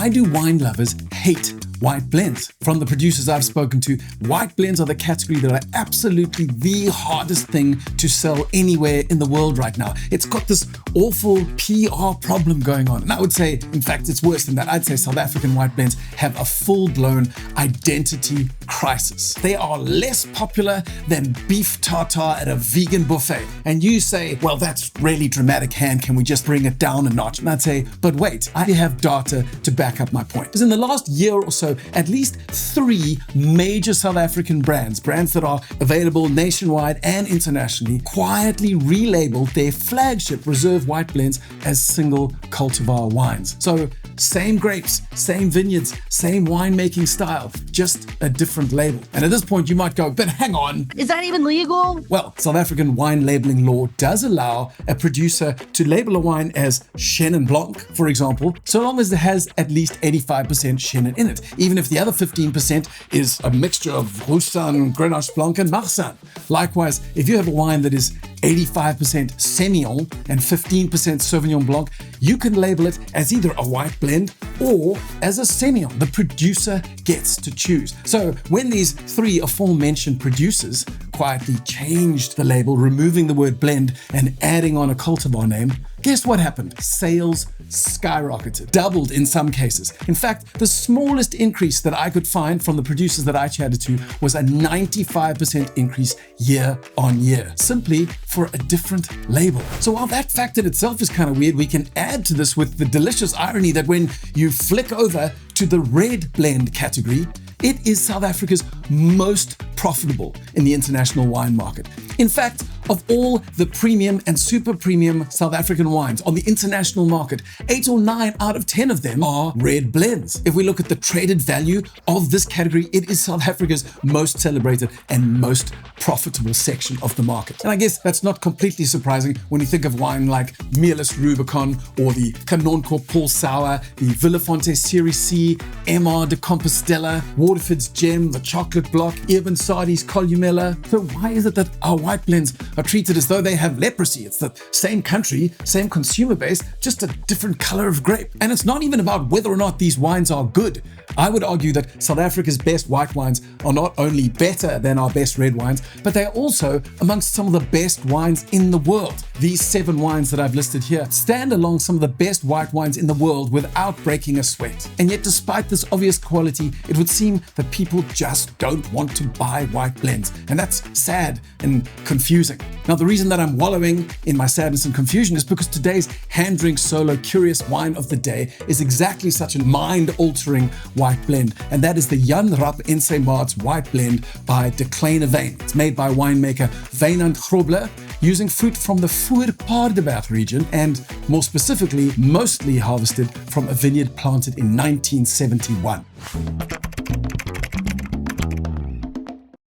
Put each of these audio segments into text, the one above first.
why do wine lovers hate white blends? From the producers I've spoken to, white blends are the category that are absolutely the hardest thing to sell anywhere in the world right now. It's got this awful PR problem going on. And I would say, in fact, it's worse than that. I'd say South African white blends have a full-blown identity crisis. They are less popular than beef tartare at a vegan buffet. And you say, well, that's really dramatic, Han. Can we just bring it down a notch? And I'd say, but wait, I have data to back up my point. Because in the last year or so, at least 3 major South African brands that are available nationwide and internationally, quietly relabeled their flagship reserve white blends as single cultivar wines. So same grapes, same vineyards, same winemaking style, just a different label. And at this point you might go, but hang on. Is that even legal? Well, South African wine labeling law does allow a producer to label a wine as Chenin Blanc, for example, so long as it has at least 85% Chenin in it, even if the other 15% is a mixture of Roussanne, Grenache Blanc, and Marsanne. Likewise, if you have a wine that is 85% Semillon and 15% Sauvignon Blanc, you can label it as either a white blend or as a Semillon. The producer gets to choose. So when these 3 aforementioned producers quietly changed the label, removing the word blend and adding on a cultivar name, guess what happened? Sales skyrocketed, doubled in some cases. In fact, the smallest increase that I could find from the producers that I chatted to was a 95% increase year on year, simply for a different label. So while that fact in itself is kind of weird, we can add to this with the delicious irony that when you flick over to the red blend category, it is South Africa's most profitable in the international wine market. In fact, of all the premium and super premium South African wines on the international market, 8 or 9 out of 10 of them are red blends. If we look at the traded value of this category, it is South Africa's most celebrated and most profitable section of the market. And I guess that's not completely surprising when you think of wine like Meerlus Rubicon or the Canoncourt Paul Sour, the Villefonte Series C, MR de Compostela, Waterford's Gem, the Chocolate Block, Eben Sardi's Columella. So why is it that our white blends are treated as though they have leprosy? It's the same country, same consumer base, just a different color of grape. And it's not even about whether or not these wines are good. I would argue that South Africa's best white wines are not only better than our best red wines, but they are also amongst some of the best wines in the world. These 7 wines that I've listed here stand along some of the best white wines in the world without breaking a sweat. And yet, despite this obvious quality, it would seem that people just don't want to buy white blends. And that's sad and confusing. Now, the reason that I'm wallowing in my sadness and confusion is because today's hand drink solo curious wine of the day is exactly such a mind-altering white blend, and that is the Jan Rapp Enseemaats white blend by Kleine Wijn. It's made by winemaker Wynand Grobler, using fruit from the Voorpaardeberg region, and more specifically, mostly harvested from a vineyard planted in 1971.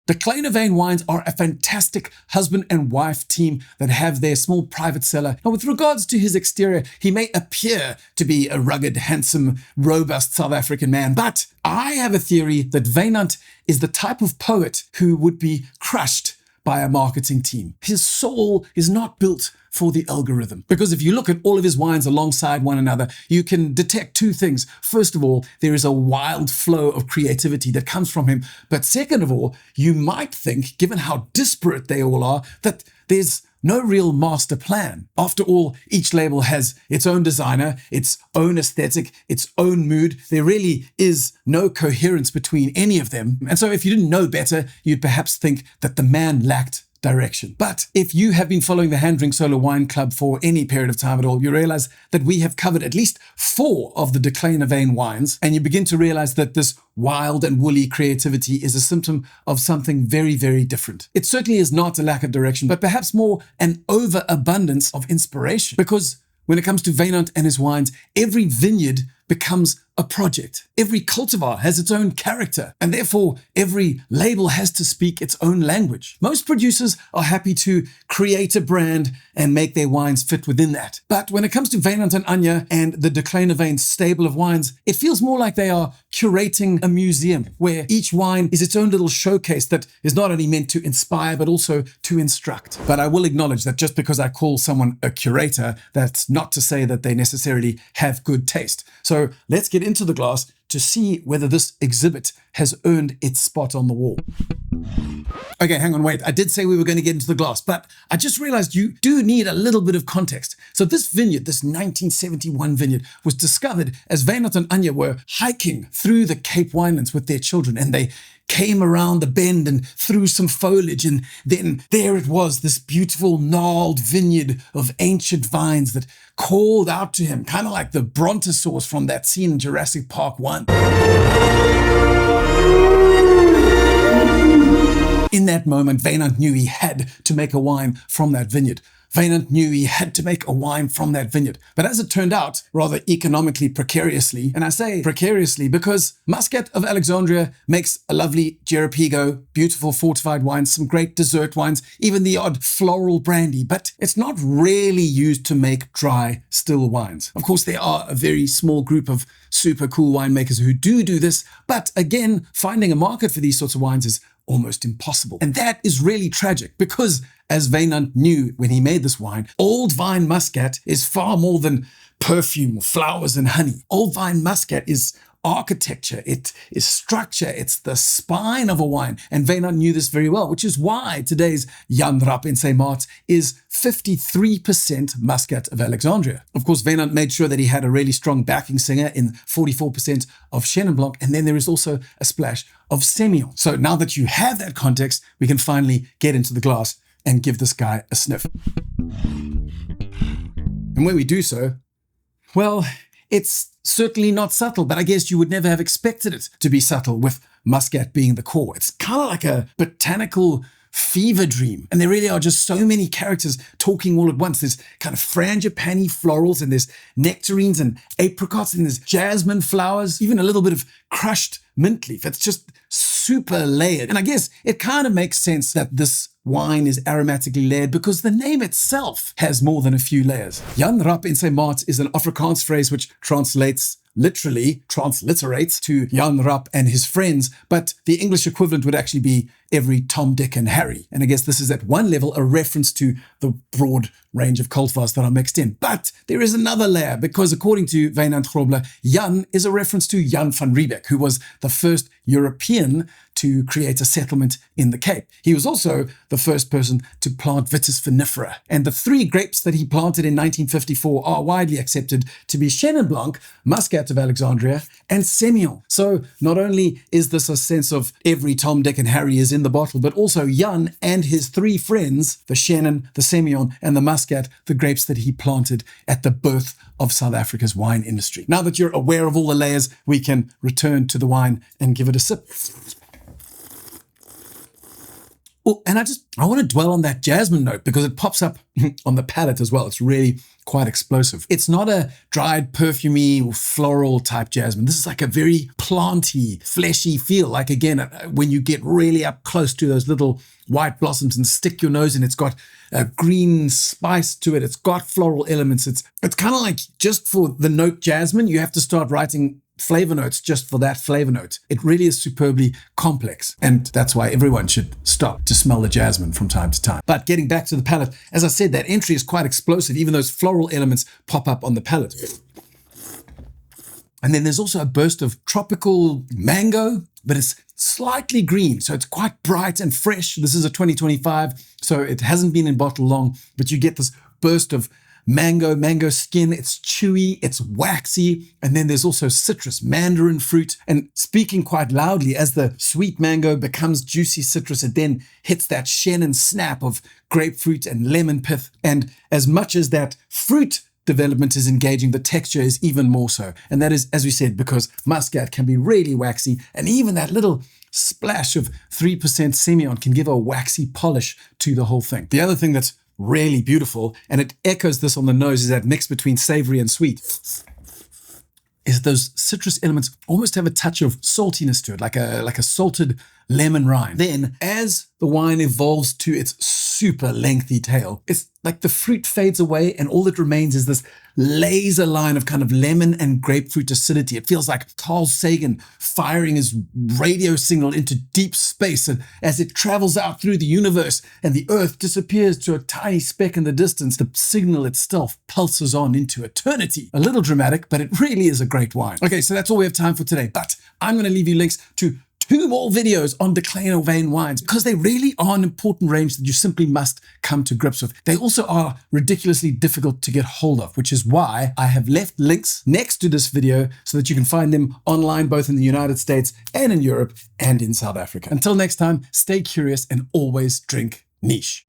The Kleine Wijn wines are a fantastic husband and wife team that have their small private cellar. Now, with regards to his exterior, he may appear to be a rugged, handsome, robust South African man, but I have a theory that Wynand is the type of poet who would be crushed by a marketing team. His soul is not built for the algorithm. Because if you look at all of his wines alongside one another, you can detect 2 things. First of all, there is a wild flow of creativity that comes from him. But second of all, you might think, given how disparate they all are, that there's no real master plan. After all, each label has its own designer, its own aesthetic, its own mood. There really is no coherence between any of them. And so if you didn't know better, you'd perhaps think that the man lacked direction. But if you have been following the Hand Drink Solo Wine Club for any period of time at all, you realize that we have covered at least 4 of the Kleine Wijn wines, and you begin to realize that this wild and woolly creativity is a symptom of something very, very different. It certainly is not a lack of direction, but perhaps more an overabundance of inspiration. Because when it comes to Wynand and his wines, every vineyard becomes a project. Every cultivar has its own character, and therefore every label has to speak its own language. Most producers are happy to create a brand and make their wines fit within that. But when it comes to Wynand and Anja and the Kleine Wijn stable of wines, it feels more like they are curating a museum where each wine is its own little showcase that is not only meant to inspire but also to instruct. But I will acknowledge that just because I call someone a curator, that's not to say that they necessarily have good taste. So let's get into the glass to see whether this exhibit has earned its spot on the wall. Okay, hang on, wait. I did say we were going to get into the glass, but I just realized you do need a little bit of context. So this vineyard, this 1971 vineyard, was discovered as Wynand and Anya were hiking through the Cape Winelands with their children, and they came around the bend and through some foliage, and then there it was, this beautiful gnarled vineyard of ancient vines that called out to him, kind of like the brontosaurus from that scene in Jurassic Park 1. In that moment, Wynand knew he had to make a wine from that vineyard. Wynand knew he had to make a wine from that vineyard. But as it turned out, rather economically precariously, and I say precariously because Muscat of Alexandria makes a lovely Jeripigo, beautiful fortified wines, some great dessert wines, even the odd floral brandy, but it's not really used to make dry, still wines. Of course, there are a very small group of super cool winemakers who do this, but again, finding a market for these sorts of wines is almost impossible. And that is really tragic because, as Wynand knew when he made this wine, old vine Muscat is far more than perfume, flowers and honey. Old vine Muscat is architecture, it is structure, it's the spine of a wine. And Wynand knew this very well, which is why today's Jan Rapp in St. Mart's is 53% Muscat of Alexandria. Of course, Wynand made sure that he had a really strong backing singer in 44% of Chenin Blanc, and then there is also a splash of Semillon. So now that you have that context, we can finally get into the glass and give this guy a sniff. And when we do so, well, it's certainly not subtle, but I guess you would never have expected it to be subtle with Muscat being the core. It's kind of like a botanical fever dream. And there really are just so many characters talking all at once. There's kind of frangipani florals, and there's nectarines and apricots, and there's jasmine flowers, even a little bit of crushed mint leaf. It's just super layered. And I guess it kind of makes sense that this wine is aromatically layered because the name itself has more than a few layers. Jan Rapp in St. Mart's is an Afrikaans phrase which transliterates to Jan Rapp and his friends, but the English equivalent would actually be every Tom, Dick and Harry. And I guess this is at one level a reference to the broad range of cultivars that are mixed in. But there is another layer because according to Wynand Grobler, Jan is a reference to Jan van Riebeck, who was the first European to create a settlement in the Cape. He was also the first person to plant Vitis vinifera. And the three grapes that he planted in 1954 are widely accepted to be Chenin Blanc, Muscat of Alexandria, and Semillon. So not only is this a sense of every Tom, Dick and Harry is in the bottle, but also Jan and his three friends, the Chenin, the Semillon, and the Muscat, the grapes that he planted at the birth of South Africa's wine industry. Now that you're aware of all the layers, we can return to the wine and give it a sip. Oh, and I want to dwell on that jasmine note because it pops up on the palate as well. It's really quite explosive. It's not a dried, perfumey, or floral type jasmine. This is like a very planty, fleshy feel. Like again, when you get really up close to those little white blossoms and stick your nose in, it's got a green spice to it. It's got floral elements. It's kind of like just for the note jasmine, you have to start writing flavor notes just for that flavor note. It really is superbly complex, and that's why everyone should stop to smell the jasmine from time to time. But getting back to the palate, as I said, that entry is quite explosive. Even those floral elements pop up on the palate. And then there's also a burst of tropical mango, but it's slightly green, so it's quite bright and fresh. This is a 2025, so it hasn't been in bottle long, but you get this burst of mango skin. It's chewy, it's waxy, and then there's also citrus, mandarin fruit. And speaking quite loudly, as the sweet mango becomes juicy citrus, it then hits that Chenin snap of grapefruit and lemon pith. And as much as that fruit development is engaging, the texture is even more so. And that is, as we said, because Muscat can be really waxy, and even that little splash of 3% Semillon can give a waxy polish to the whole thing. The other thing that's really beautiful, and it echoes this on the nose, is that mix between savory and sweet, is those citrus elements almost have a touch of saltiness to it, like a salted lemon rind. Then, as the wine evolves to its super lengthy tail, it's like the fruit fades away and all that remains is this laser line of kind of lemon and grapefruit acidity. It feels like Carl Sagan firing his radio signal into deep space, and as it travels out through the universe and the earth disappears to a tiny speck in the distance, the signal itself pulses on into eternity. A little dramatic, but it really is a great wine. Okay, so that's all we have time for today, but I'm going to leave you links to 2 more videos on the Kleine Wijn wines because they really are an important range that you simply must come to grips with. They also are ridiculously difficult to get hold of, which is why I have left links next to this video so that you can find them online both in the United States and in Europe and in South Africa. Until next time, stay curious and always drink niche.